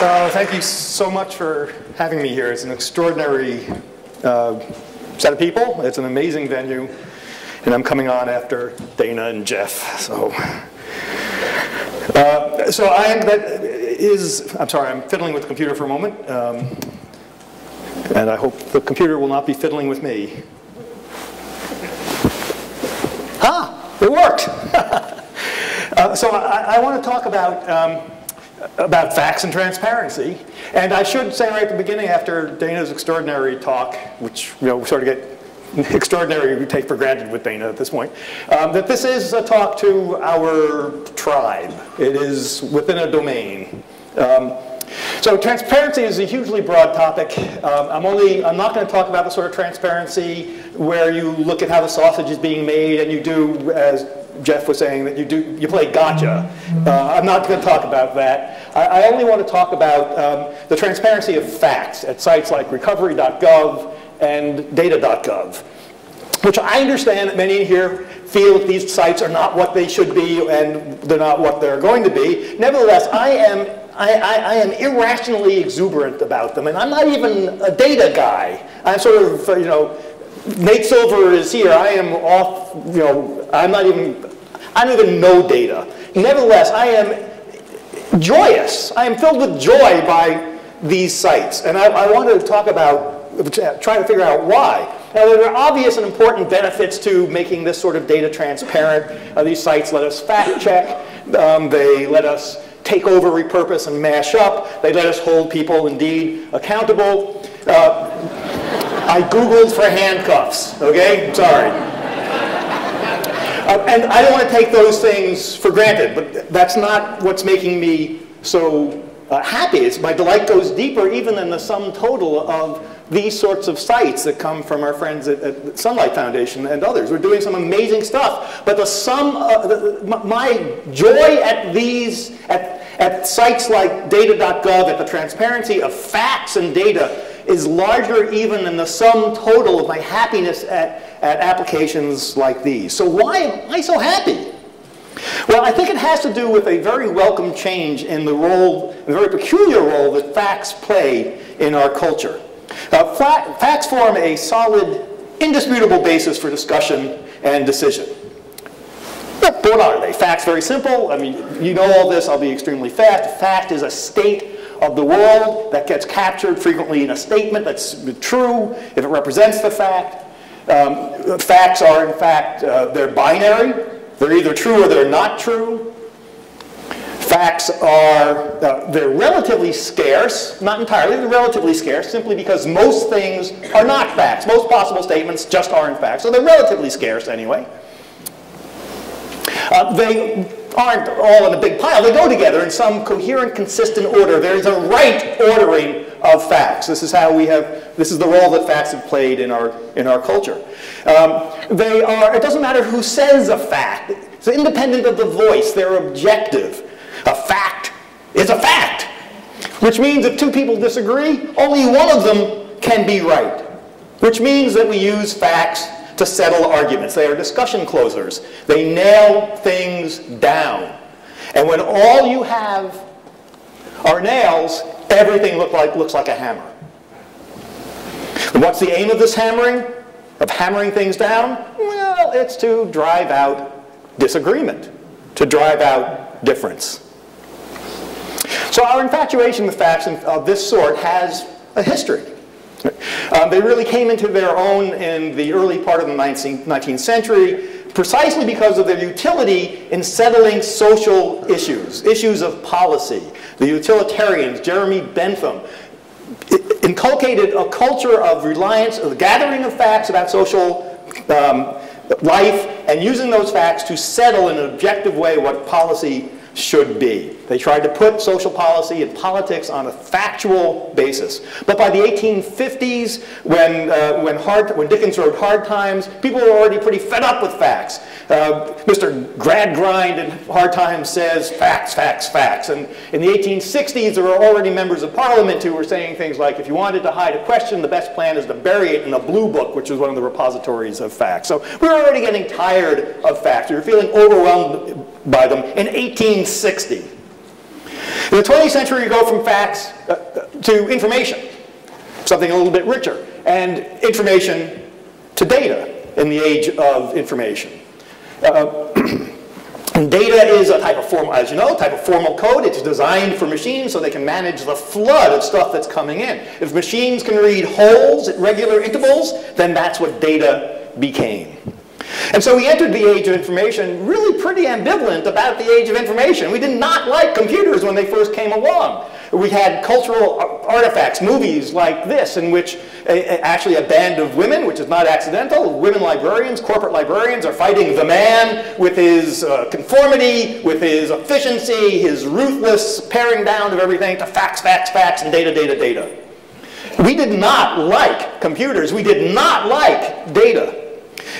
Thank you so much for having me here. It's an extraordinary set of people. It's an amazing venue. And I'm coming on after Dana and Jeff. So I'm sorry, I'm fiddling with the computer for a moment. And I hope the computer will not be fiddling with me. Ah, it worked. So I want to talk about facts and transparency. And I should say right at the beginning, after Dana's extraordinary talk, which we sort of get extraordinary, we take for granted with Dana at this point, that this is a talk to our tribe. It is within a domain. So transparency is a hugely broad topic. I'm not going to talk about the sort of transparency where you look at how the sausage is being made and you do, as Jeff was saying, that you play gotcha. I'm not going to talk about that. I only want to talk about the transparency of facts at sites like recovery.gov and data.gov, which I understand that many here feel that these sites are not what they should be and they're not what they're going to be. Nevertheless, I am irrationally exuberant about them, and I'm not even a data guy. I'm sort of, Nate Silver is here. I am off, I don't even know data. Nevertheless, I am joyous. I am filled with joy by these sites, and I want to talk about, try to figure out why. Now, there are obvious and important benefits to making this sort of data transparent. These sites let us fact check. They let us take over, repurpose, and mash up. They let us hold people, indeed, accountable. I Googled for handcuffs, okay? Sorry. And I don't want to take those things for granted, but that's not what's making me so happy. My delight goes deeper even than the sum total of these sorts of sites that come from our friends at Sunlight Foundation and others. We're doing some amazing stuff, but the sum, my joy at these, at sites like data.gov, at the transparency of facts and data, is larger even than the sum total of my happiness at applications like these. So why am I so happy? Well, I think it has to do with a very welcome change in the role, the very peculiar role that facts play in our culture. Facts form a solid, indisputable basis for discussion and decision. But what are they? Facts, very simple. I mean, you know all this. I'll be extremely fast. Fact is a state of the world that gets captured frequently in a statement that's true if it represents the fact. Facts are, in fact, they're binary. They're either true or they're not true. Facts are, they're relatively scarce, not entirely, they're relatively scarce, simply because most things are not facts. Most possible statements just aren't facts, so they're relatively scarce anyway. They aren't all in a big pile. They go together in some coherent, consistent order. There is a right ordering of facts. This is how we have, this is the role that facts have played in our culture. They are, it doesn't matter who says a fact. It's independent of the voice. They're objective. A fact is a fact, which means if two people disagree, only one of them can be right, which means that we use facts to settle arguments. They are discussion closers. They nail things down. And when all you have are nails, everything looks like a hammer. And what's the aim of this hammering? Of hammering things down? Well, it's to drive out disagreement, to drive out difference. So our infatuation with facts of this sort has a history. They really came into their own in the early part of the 19th century, precisely because of their utility in settling social issues, issues of policy. The utilitarians, Jeremy Bentham, inculcated a culture of reliance, of the gathering of facts about social life, and using those facts to settle in an objective way what policy should be. They tried to put social policy and politics on a factual basis. But by the 1850s, when Dickens wrote Hard Times, people were already pretty fed up with facts. Mr. Gradgrind in Hard Times says, facts, facts, facts. And in the 1860s, there were already members of Parliament who were saying things like, if you wanted to hide a question, the best plan is to bury it in a blue book, which was one of the repositories of facts. So we were already getting tired of facts. We were feeling overwhelmed by them in 1860. In the 20th century, you go from facts to information, something a little bit richer, and information to data in the age of information. And data is a type of formal, as you know, type of formal code. It's designed for machines so they can manage the flood of stuff that's coming in. If machines can read holes at regular intervals, then that's what data became. And so we entered the age of information really pretty ambivalent about the age of information. We did not like computers when they first came along. We had cultural artifacts, movies like this, in which actually a band of women, which is not accidental, women librarians, corporate librarians, are fighting the man with his conformity, with his efficiency, his ruthless paring down of everything to facts, facts, facts, and data, data, data. We did not like computers. We did not like data.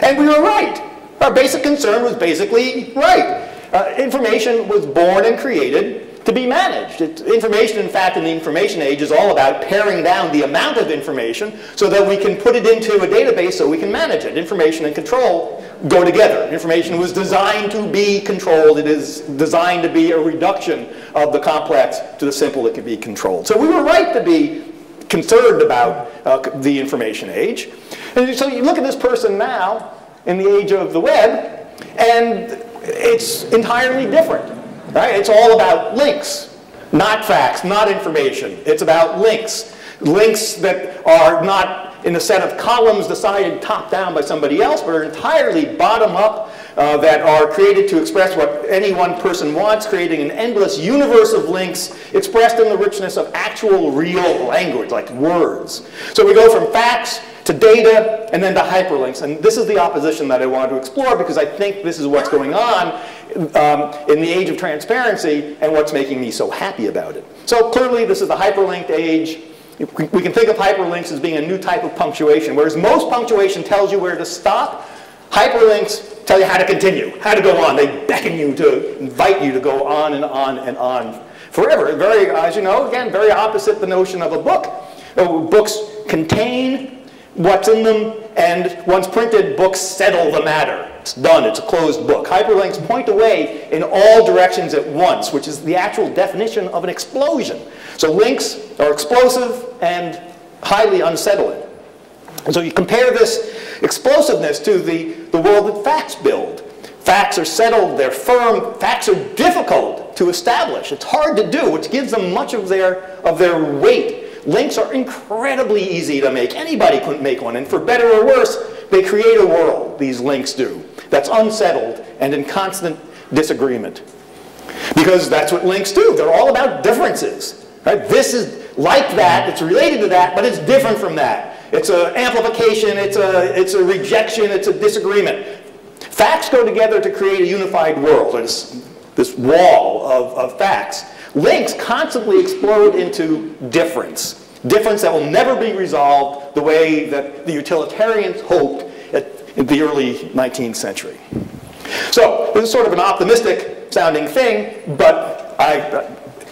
And we were right. Our basic concern was basically right. Information was born and created to be managed. Information, in fact, in the information age is all about paring down the amount of information so that we can put it into a database so we can manage it. Information and control go together. Information was designed to be controlled. It is designed to be a reduction of the complex to the simple that can be controlled. So we were right to be concerned about the information age. And so you look at this person now in the age of the web, and it's entirely different. Right? It's all about links, not facts, not information. It's about links. Links that are not in a set of columns decided top-down by somebody else, but are entirely bottom-up, that are created to express what any one person wants, creating an endless universe of links expressed in the richness of actual real language, like words. So we go from facts to data, and then to hyperlinks. And this is the opposition that I want to explore, because I think this is what's going on in the age of transparency and what's making me so happy about it. So clearly, this is the hyperlinked age. We can think of hyperlinks as being a new type of punctuation. Whereas most punctuation tells you where to stop, hyperlinks tell you how to continue, how to go on. They beckon you to invite you to go on and on and on forever. Very, as you know, again, very opposite the notion of a book. Books contain what's in them, and once printed, books settle the matter. It's done. It's a closed book. Hyperlinks point away in all directions at once, which is the actual definition of an explosion. So links are explosive and highly unsettling. And so you compare this explosiveness to the world that facts build. Facts are settled, they're firm, facts are difficult to establish. It's hard to do, which gives them much of their weight. Links are incredibly easy to make. Anybody couldn't make one, and for better or worse, they create a world, these links do, that's unsettled and in constant disagreement. Because that's what links do. They're all about differences. Right? This is like that, it's related to that, but it's different from that. It's an amplification, it's a rejection, it's a disagreement. Facts go together to create a unified world, this wall of facts. Links constantly explode into difference. Difference that will never be resolved the way that the utilitarians hoped in the early 19th century. So this is sort of an optimistic sounding thing, but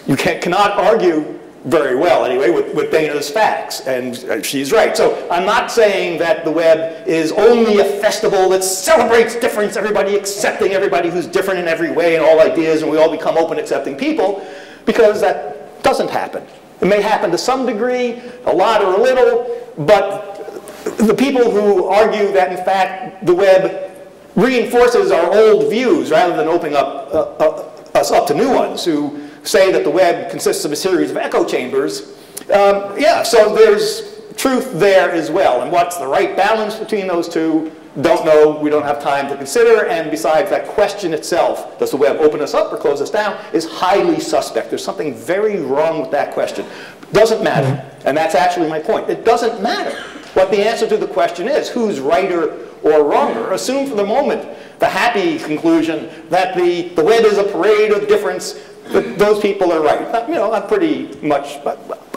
you cannot argue very well, anyway, with Dana's facts, and she's right. So I'm not saying that the web is only a festival that celebrates difference, everybody accepting everybody who's different in every way and all ideas, and we all become open, accepting people, because that doesn't happen. It may happen to some degree, a lot or a little, but the people who argue that, in fact, the web reinforces our old views rather than opening us up to new ones, who say that the web consists of a series of echo chambers, yeah, so there's truth there as well. And what's the right balance between those two? Don't know, we don't have time to consider, and besides, that question itself, does the web open us up or close us down, is highly suspect. There's something very wrong with that question. Doesn't matter, and that's actually my point. It doesn't matter what the answer to the question is, who's righter or wronger. Assume for the moment the happy conclusion that the web is a parade of difference, that those people are right. You know, I'm pretty much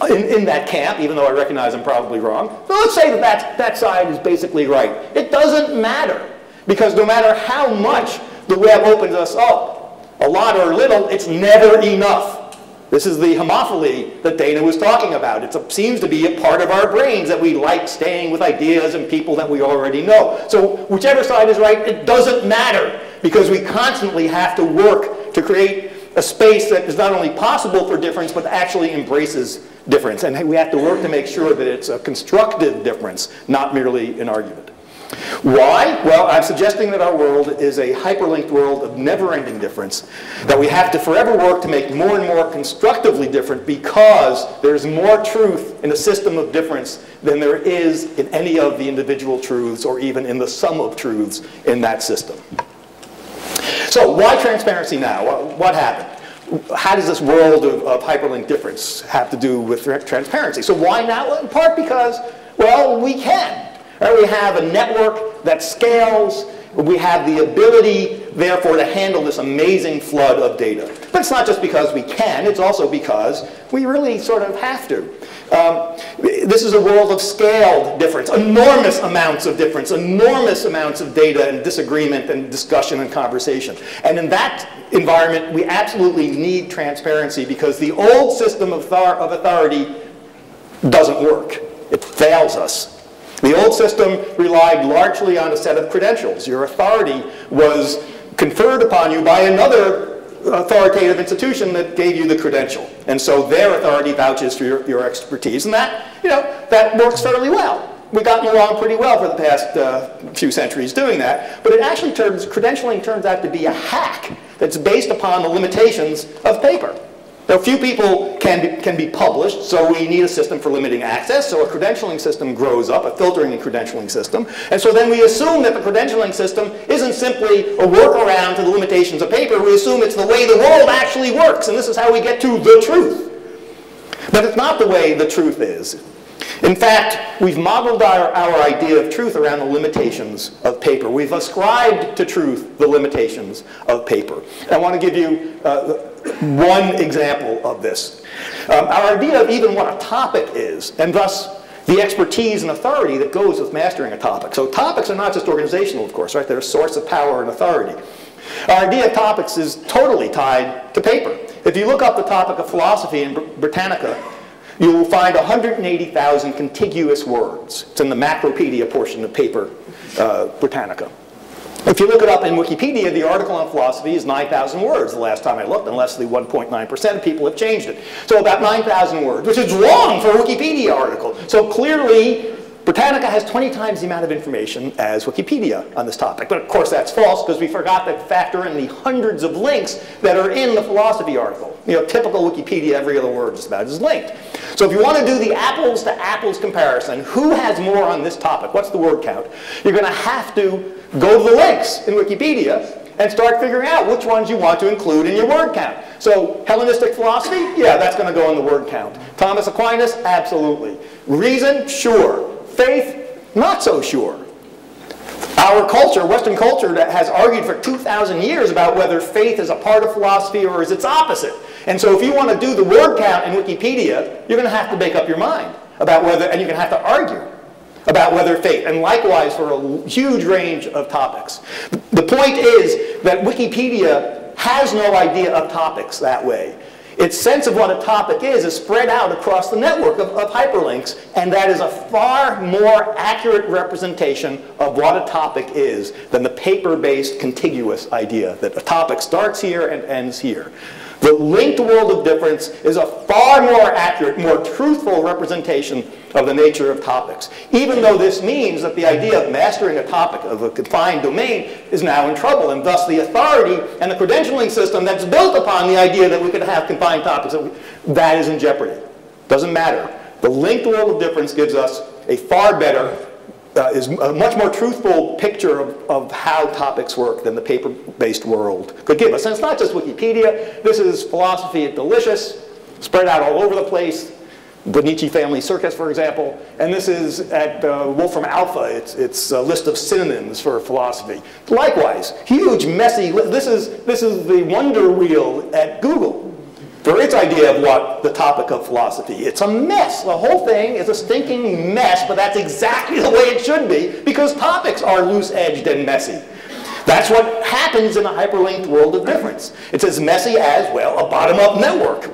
in that camp, even though I recognize I'm probably wrong. So let's say that side is basically right. It doesn't matter, because no matter how much the web opens us up, a lot or little, it's never enough. This is the homophily that Dana was talking about. It seems to be a part of our brains that we like staying with ideas and people that we already know. So whichever side is right, it doesn't matter, because we constantly have to work to create a space that is not only possible for difference, but actually embraces difference. And we have to work to make sure that it's a constructive difference, not merely an argument. Why? Well, I'm suggesting that our world is a hyperlinked world of never-ending difference, that we have to forever work to make more and more constructively different because there's more truth in a system of difference than there is in any of the individual truths or even in the sum of truths in that system. So why transparency now? What happened? How does this world of hyperlinked difference have to do with transparency? So why now? Well, in part because, well, we can. Right? We have a network that scales. We have the ability, therefore, to handle this amazing flood of data. But it's not just because we can. It's also because we really sort of have to. This is a world of scaled difference, enormous amounts of difference, enormous amounts of data and disagreement and discussion and conversation. And in that environment, we absolutely need transparency because the old system of authority doesn't work. It fails us. The old system relied largely on a set of credentials. Your authority was conferred upon you by another authoritative institution that gave you the credential. And so their authority vouches for your expertise. And that, that works fairly well. We've gotten along pretty well for the past few centuries doing that. But it actually credentialing turns out to be a hack that's based upon the limitations of paper. Now, few people can be published, so we need a system for limiting access. So a credentialing system grows up, a filtering and credentialing system. And so then we assume that the credentialing system isn't simply a workaround to the limitations of paper. We assume it's the way the world actually works, and this is how we get to the truth. But it's not the way the truth is. In fact, we've modeled our idea of truth around the limitations of paper. We've ascribed to truth the limitations of paper. And I want to give you one example of this. Our idea of even what a topic is, and thus the expertise and authority that goes with mastering a topic. So topics are not just organizational, of course, right? They're a source of power and authority. Our idea of topics is totally tied to paper. If you look up the topic of philosophy in Britannica, you will find 180,000 contiguous words. It's in the Macropedia portion of paper, Britannica. If you look it up in Wikipedia, the article on philosophy is 9,000 words the last time I looked, and less than 1.9% of people have changed it. So about 9,000 words, which is long for a Wikipedia article. So clearly, Britannica has 20 times the amount of information as Wikipedia on this topic. But of course that's false because we forgot to factor in the hundreds of links that are in the philosophy article. Typical Wikipedia, every other word just about is linked. So if you want to do the apples to apples comparison, who has more on this topic? What's the word count? You're going to have to go to the links in Wikipedia and start figuring out which ones you want to include in your word count. So Hellenistic philosophy? Yeah, that's going to go in the word count. Thomas Aquinas? Absolutely. Reason? Sure. Faith? Not so sure. Our culture, Western culture, that has argued for 2,000 years about whether faith is a part of philosophy or is its opposite. And so if you want to do the word count in Wikipedia, you're going to have to make up your mind about whether, and you're going to have to argue about whether faith, and likewise for a huge range of topics. The point is that Wikipedia has no idea of topics that way. Its sense of what a topic is spread out across the network of hyperlinks, and that is a far more accurate representation of what a topic is than the paper-based contiguous idea that a topic starts here and ends here. The linked world of difference is a far more accurate, more truthful representation of the nature of topics, even though this means that the idea of mastering a topic of a confined domain is now in trouble, and thus the authority and the credentialing system that's built upon the idea that we could have confined topics, that is in jeopardy. Doesn't matter. The linked world of difference gives us a far better, is a much more truthful picture of how topics work than the paper-based world could give us. And it's not just Wikipedia. This is Philosophy at Delicious, spread out all over the place. The Nietzsche Family Circus, for example. And this is at Wolfram Alpha. It's a list of synonyms for philosophy. Likewise, huge, messy, this is the wonder wheel at Google for its idea of what the topic of philosophy. It's a mess. The whole thing is a stinking mess, but that's exactly the way it should be because topics are loose-edged and messy. That's what happens in a hyperlinked world of difference. It's as messy as, well, a bottom-up network.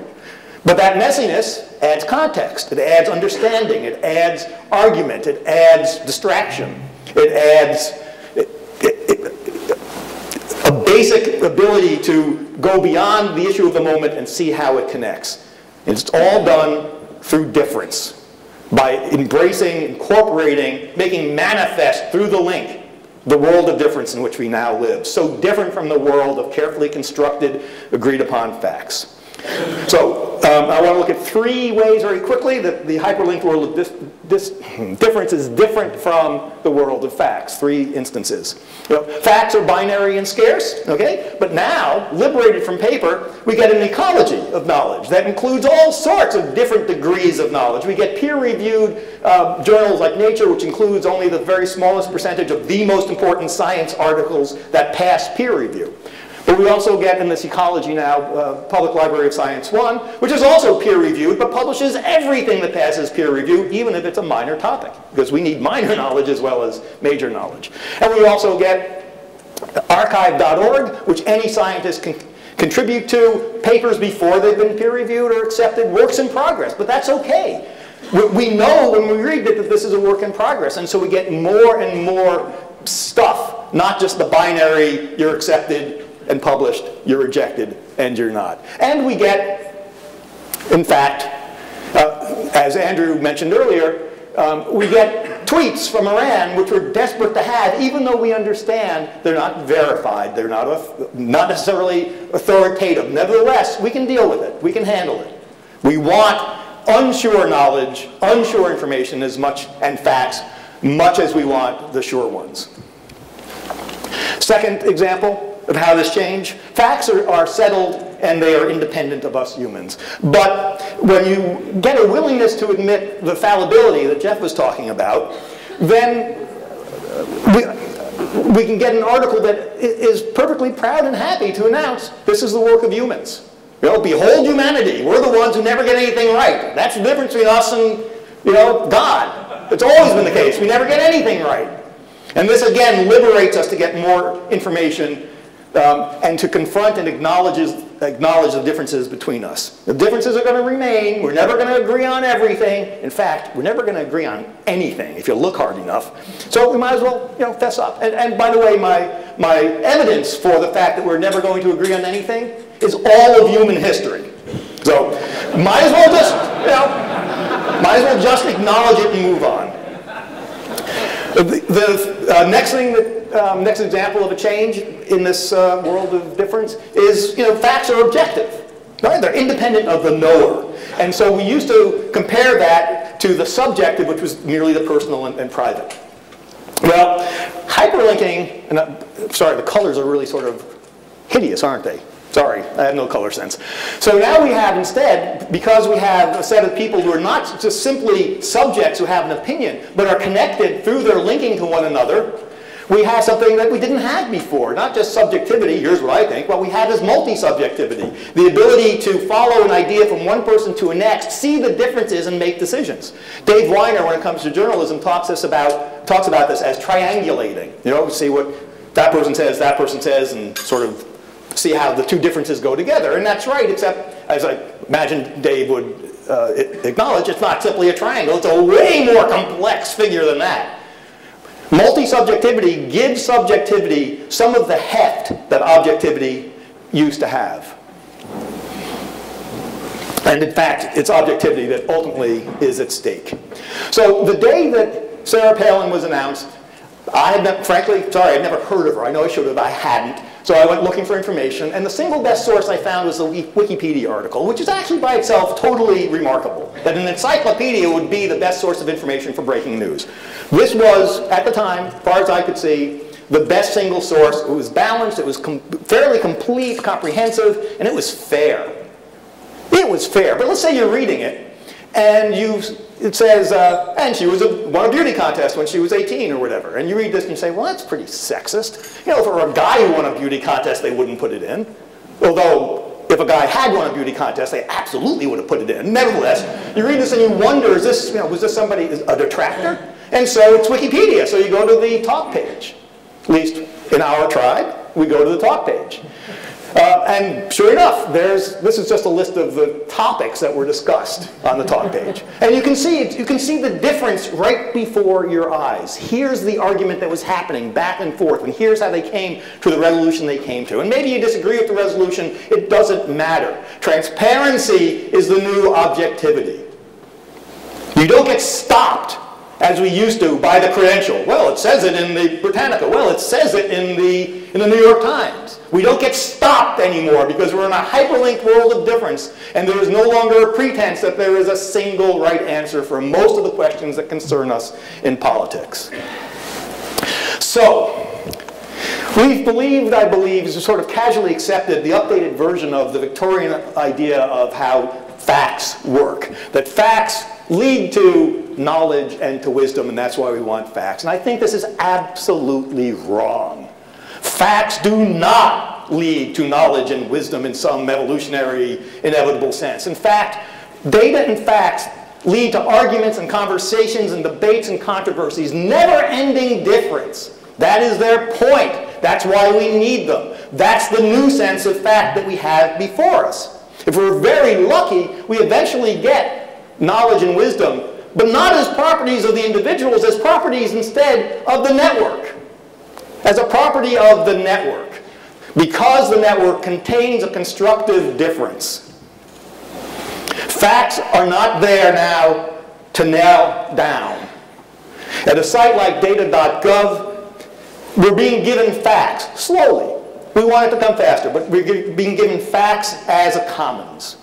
But that messiness adds context. It adds understanding. It adds argument. It adds distraction. It adds a basic ability to go beyond the issue of the moment and see how it connects. And it's all done through difference, by embracing, incorporating, making manifest through the link the world of difference in which we now live. So different from the world of carefully constructed, agreed upon facts. So I want to look at 3 ways very quickly that the hyperlinked world of difference is different from the world of facts. 3 instances. Facts are binary and scarce, okay? But now, liberated from paper, we get an ecology of knowledge that includes all sorts of different degrees of knowledge. We get peer-reviewed journals like Nature, which includes only the very smallest percentage of the most important science articles that pass peer review. But we also get in this ecology now, Public Library of Science 1, which is also peer-reviewed, but publishes everything that passes peer review, even if it's a minor topic, because we need minor knowledge as well as major knowledge. And we also get archive.org, which any scientist can contribute to, papers before they've been peer-reviewed or accepted, works in progress, but that's okay. We know when we read it that this is a work in progress, and so we get more and more stuff, not just the binary, you're accepted and published, you're rejected, and you're not. And we get, in fact, as Andrew mentioned earlier, we get tweets from Iran, which we're desperate to have, even though we understand they're not verified, they're not necessarily authoritative. Nevertheless, we can deal with it, we can handle it. We want unsure knowledge, unsure information as much, and facts, much as we want the sure ones. Second example of how this changed. Facts are settled and they are independent of us humans. But when you get a willingness to admit the fallibility that Jeff was talking about, then we can get an article that is perfectly proud and happy to announce this is the work of humans. Behold humanity. We're the ones who never get anything right. That's the difference between us and, God. It's always been the case. We never get anything right. And this, again, liberates us to get more information and to confront and acknowledge the differences between us. The differences are going to remain. We're never going to agree on everything. In fact, we're never going to agree on anything if you look hard enough. So we might as well, fess up. And by the way, my evidence for the fact that we're never going to agree on anything is all of human history. So might as well just acknowledge it and move on. The next thing that next example of a change in this world of difference is, facts are objective, right? They're independent of the knower. And so we used to compare that to the subjective, which was merely the personal and private. Well, hyperlinking, and sorry, the colors are really sort of hideous, aren't they? Sorry, I have no color sense. So now we have instead, because we have a set of people who are not just simply subjects who have an opinion, but are connected through their linking to one another, we have something that we didn't have before. Not just subjectivity, here's what I think. What we have is multi-subjectivity. The ability to follow an idea from one person to the next, see the differences, and make decisions. Dave Weiner, when it comes to journalism, talks about this as triangulating. See what that person says, and sort of see how the two differences go together. And that's right, except, as I imagine Dave would acknowledge, it's not simply a triangle. It's a way more complex figure than that. Multi-subjectivity gives subjectivity some of the heft that objectivity used to have. And in fact, it's objectivity that ultimately is at stake. So the day that Sarah Palin was announced, I had never, frankly, sorry, I'd never heard of her. I know I should have, I hadn't. So I went looking for information, and the single best source I found was the Wikipedia article, which is actually by itself totally remarkable. That an encyclopedia would be the best source of information for breaking news. This was, at the time, as far as I could see, the best single source. It was balanced, it was fairly complete, comprehensive, and it was fair. It was fair. But let's say you're reading it, and it says, and she won a beauty contest when she was 18 or whatever. And you read this and you say, well, that's pretty sexist. For a guy who won a beauty contest, they wouldn't put it in. Although, if a guy had won a beauty contest, they absolutely would have put it in. Nevertheless, you read this and you wonder, is this, was this somebody, a detractor? And so it's Wikipedia. So you go to the talk page. At least in our tribe, we go to the talk page. And sure enough, this is just a list of the topics that were discussed on the talk page. And you can see the difference right before your eyes. Here's the argument that was happening back and forth, and here's how they came to the resolution they came to. And maybe you disagree with the resolution. It doesn't matter. Transparency is the new objectivity. You don't get stopped, as we used to, by the credential. Well, it says it in the Britannica. Well, it says it in the New York Times. We don't get stopped anymore because we're in a hyperlinked world of difference, and there is no longer a pretense that there is a single right answer for most of the questions that concern us in politics. So, we've believed, I believe, sort of casually accepted the updated version of the Victorian idea of how facts work. That facts lead to knowledge and to wisdom, and that's why we want facts. And I think this is absolutely wrong. Facts do not lead to knowledge and wisdom in some evolutionary, inevitable sense. In fact, data and facts lead to arguments and conversations and debates and controversies, never-ending difference. That is their point. That's why we need them. That's the new sense of fact that we have before us. If we're very lucky, we eventually get knowledge and wisdom, but not as properties of the individuals, as properties instead of the network. As a property of the network, because the network contains a constructive difference. Facts are not there now to nail down. At a site like data.gov, we're being given facts, slowly. We want it to come faster, but we're being given facts as a commons.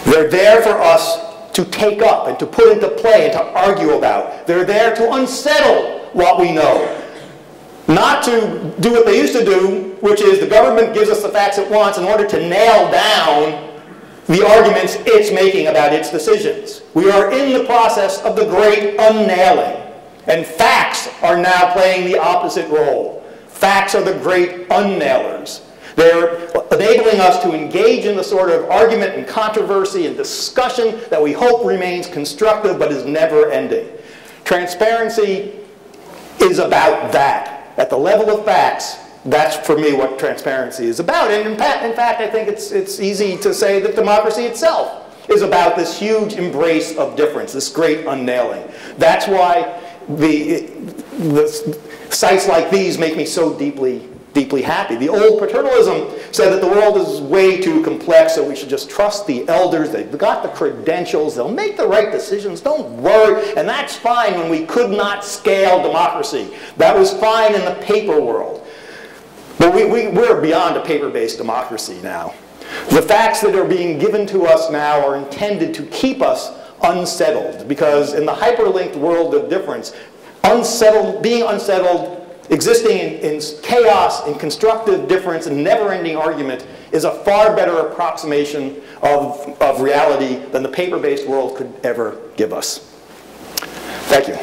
They're there for us to take up and to put into play and to argue about. They're there to unsettle what we know. Not to do what they used to do, which is the government gives us the facts it wants in order to nail down the arguments it's making about its decisions. We are in the process of the great unnailing, and facts are now playing the opposite role. Facts are the great unnailers. They're enabling us to engage in the sort of argument and controversy and discussion that we hope remains constructive but is never ending. Transparency is about that. At the level of facts, that's for me what transparency is about. And in fact, I think it's easy to say that democracy itself is about this huge embrace of difference, this great unnailing. That's why the sites like these make me so deeply happy. The old paternalism said that the world is way too complex, so we should just trust the elders. They've got the credentials. They'll make the right decisions. Don't worry. And that's fine when we could not scale democracy. That was fine in the paper world. But we're beyond a paper-based democracy now. The facts that are being given to us now are intended to keep us unsettled, because in the hyperlinked world of difference, being unsettled, existing in chaos, in constructive difference, and never-ending argument is a far better approximation of reality than the paper-based world could ever give us. Thank you.